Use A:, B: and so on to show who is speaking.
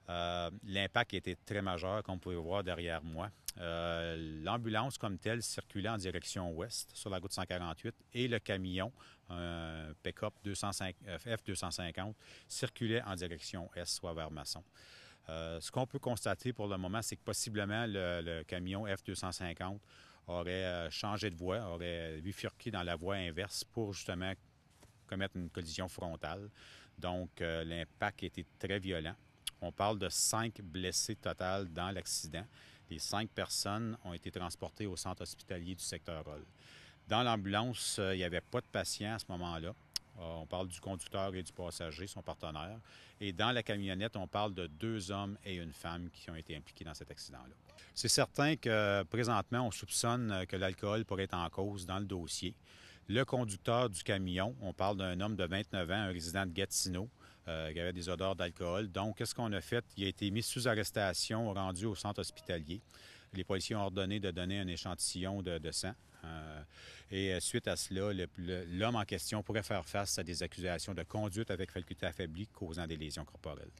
A: L'impact était très majeur, comme vous pouvez voir derrière moi. L'ambulance comme telle circulait en direction ouest sur la route 148 et le camion, un pick-up F250, circulait en direction est, soit vers Masson. Ce qu'on peut constater pour le moment, c'est que possiblement le camion F250 aurait changé de voie, aurait bifurqué dans la voie inverse pour justement commettre une collision frontale. Donc, l'impact était très violent. On parle de 5 blessés total dans l'accident. Les 5 personnes ont été transportées au centre hospitalier du secteur Rolle. Dans l'ambulance, il n'y avait pas de patient à ce moment-là. On parle du conducteur et du passager, son partenaire. Et dans la camionnette, on parle de 2 hommes et une femme qui ont été impliqués dans cet accident-là. C'est certain que présentement, on soupçonne que l'alcool pourrait être en cause dans le dossier. Le conducteur du camion, on parle d'un homme de 29 ans, un résident de Gatineau, qui avait des odeurs d'alcool. Donc, qu'est-ce qu'on a fait? Il a été mis sous arrestation, rendu au centre hospitalier. Les policiers ont ordonné de donner un échantillon de sang. Et suite à cela, l'homme en question pourrait faire face à des accusations de conduite avec faculté affaiblie causant des lésions corporelles.